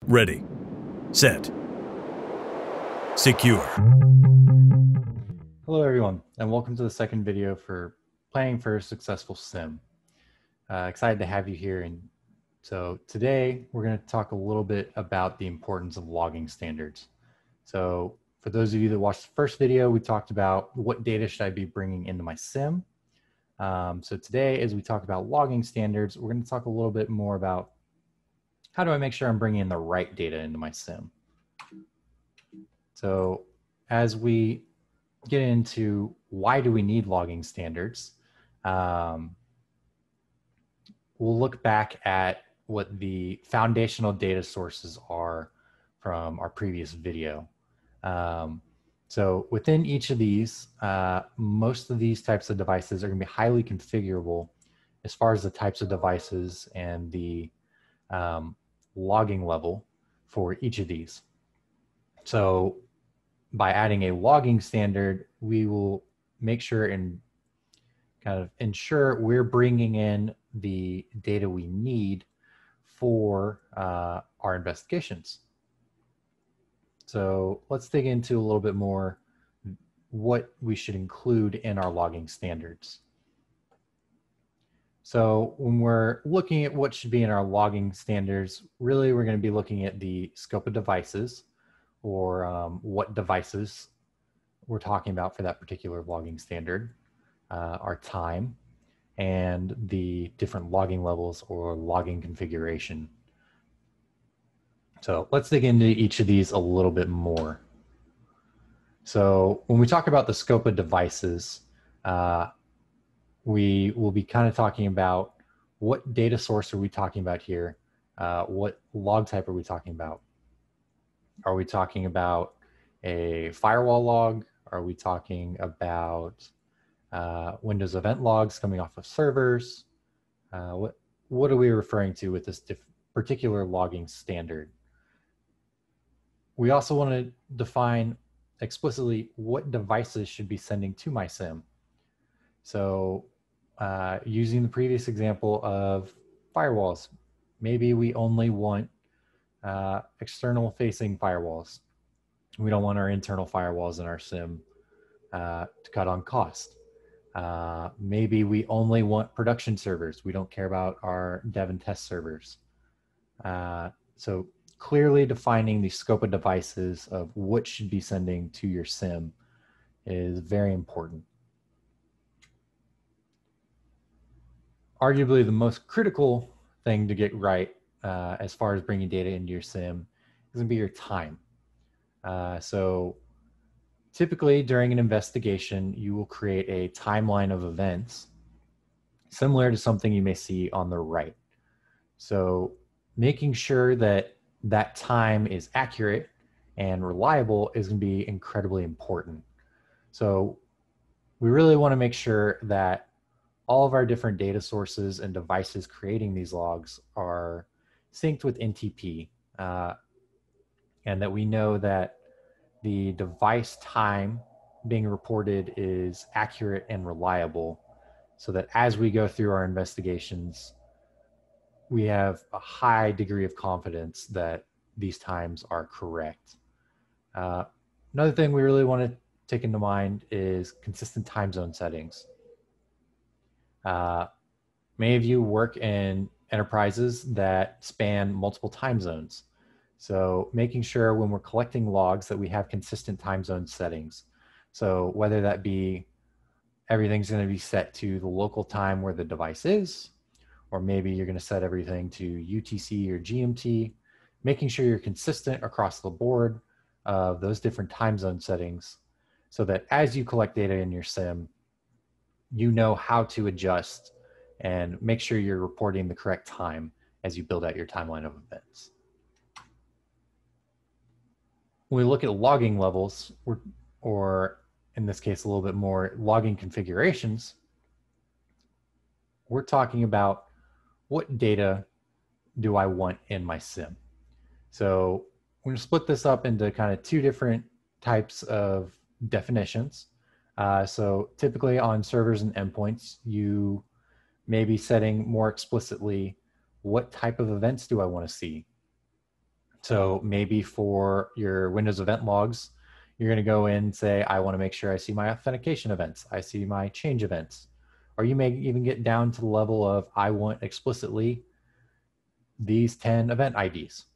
Ready, set, secure. Hello everyone, and welcome to the second video for planning for a successful SIEM. Excited to have you here. And so today we're going to talk a little bit about the importance of logging standards. So for those of you that watched the first video, we talked about what data should I be bringing into my SIEM. So today, as we talk about logging standards, we're going to talk a little bit more about how do I make sure I'm bringing in the right data into my SIEM. So as we get into why do we need logging standards, we'll look back at what the foundational data sources are from our previous video. So within each of these, most of these types of devices are going to be highly configurable as far as the types of devices and the logging level for each of these. So by adding a logging standard, we will make sure and kind of ensure we're bringing in the data we need for our investigations. So let's dig into a little bit more what we should include in our logging standards. So when we're looking at what should be in our logging standards, really we're going to be looking at the scope of devices, or what devices we're talking about for that particular logging standard, our time, and the different logging levels or logging configuration. So let's dig into each of these a little bit more. So when we talk about the scope of devices, we will be kind of talking about what data source are we talking about here? What log type are we talking about? Are we talking about a firewall log? Are we talking about Windows event logs coming off of servers? What are we referring to with this particular logging standard? We also want to define explicitly what devices should be sending to my SIEM. So using the previous example of firewalls, maybe we only want external facing firewalls. We don't want our internal firewalls in our SIEM to cut on cost. Maybe we only want production servers. We don't care about our dev and test servers. So clearly defining the scope of devices of what should be sending to your SIEM is very important. Arguably the most critical thing to get right as far as bringing data into your SIEM is going to be your time. So typically during an investigation, you will create a timeline of events similar to something you may see on the right. So making sure that that time is accurate and reliable is going to be incredibly important. So we really want to make sure that all of our different data sources and devices creating these logs are synced with NTP, and that we know that the device time being reported is accurate and reliable, so that as we go through our investigations, we have a high degree of confidence that these times are correct. Another thing we really want to take into mind is consistent time zone settings. Many of you work in enterprises that span multiple time zones. So making sure when we're collecting logs that we have consistent time zone settings. So whether that be everything's going to be set to the local time where the device is, or maybe you're going to set everything to UTC or GMT, making sure you're consistent across the board of those different time zone settings, so that as you collect data in your SIEM, you know how to adjust and make sure you're reporting the correct time as you build out your timeline of events. When we look at logging levels, or in this case, a little bit more logging configurations, we're talking about what data do I want in my SIEM. So we're going to split this up into kind of two different types of definitions. So typically on servers and endpoints, you may be setting more explicitly what type of events do I want to see. So maybe for your Windows event logs, you're going to go in and say, I want to make sure I see my authentication events. I see my change events. Or you may even get down to the level of, I want explicitly these 10 event IDs.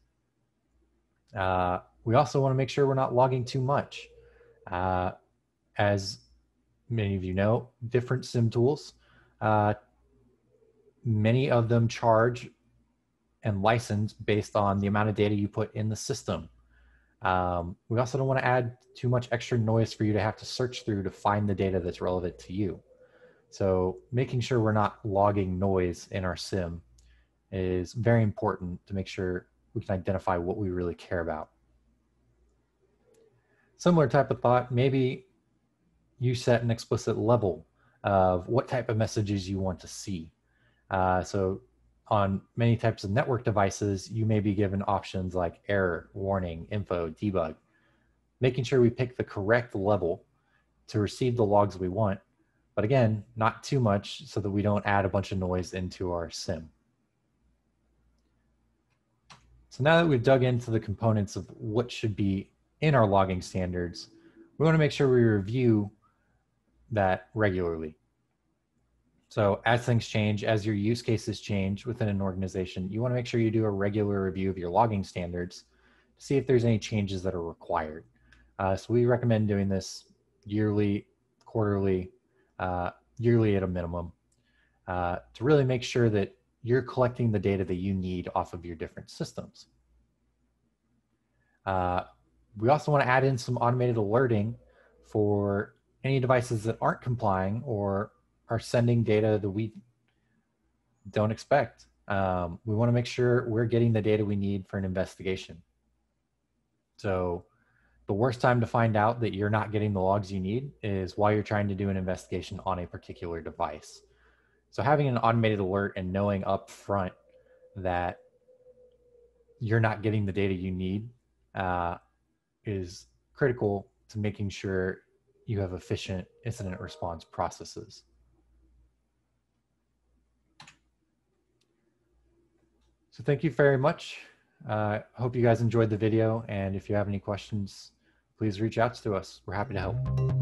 We also want to make sure we're not logging too much. As many of you know, different SIEM tools, many of them charge and license based on the amount of data you put in the system. We also don't want to add too much extra noise for you to have to search through to find the data that's relevant to you. So making sure we're not logging noise in our SIEM is very important to make sure we can identify what we really care about. Similar type of thought, maybe you set an explicit level of what type of messages you want to see. So on many types of network devices, you may be given options like error, warning, info, debug, making sure we pick the correct level to receive the logs we want. But again, not too much so that we don't add a bunch of noise into our SIEM. So now that we've dug into the components of what should be in our logging standards, we want to make sure we review that regularly. So as things change, as your use cases change within an organization, you want to make sure you do a regular review of your logging standards to see if there's any changes that are required. So we recommend doing this yearly, quarterly, yearly at a minimum, to really make sure that you're collecting the data that you need off of your different systems. We also want to add in some automated alerting for any devices that aren't complying or are sending data that we don't expect. We want to make sure we're getting the data we need for an investigation. So the worst time to find out that you're not getting the logs you need is while you're trying to do an investigation on a particular device. So having an automated alert and knowing up front that you're not getting the data you need is critical to making sure you have efficient incident response processes. So thank you very much. Hope you guys enjoyed the video, and if you have any questions, please reach out to us. We're happy to help.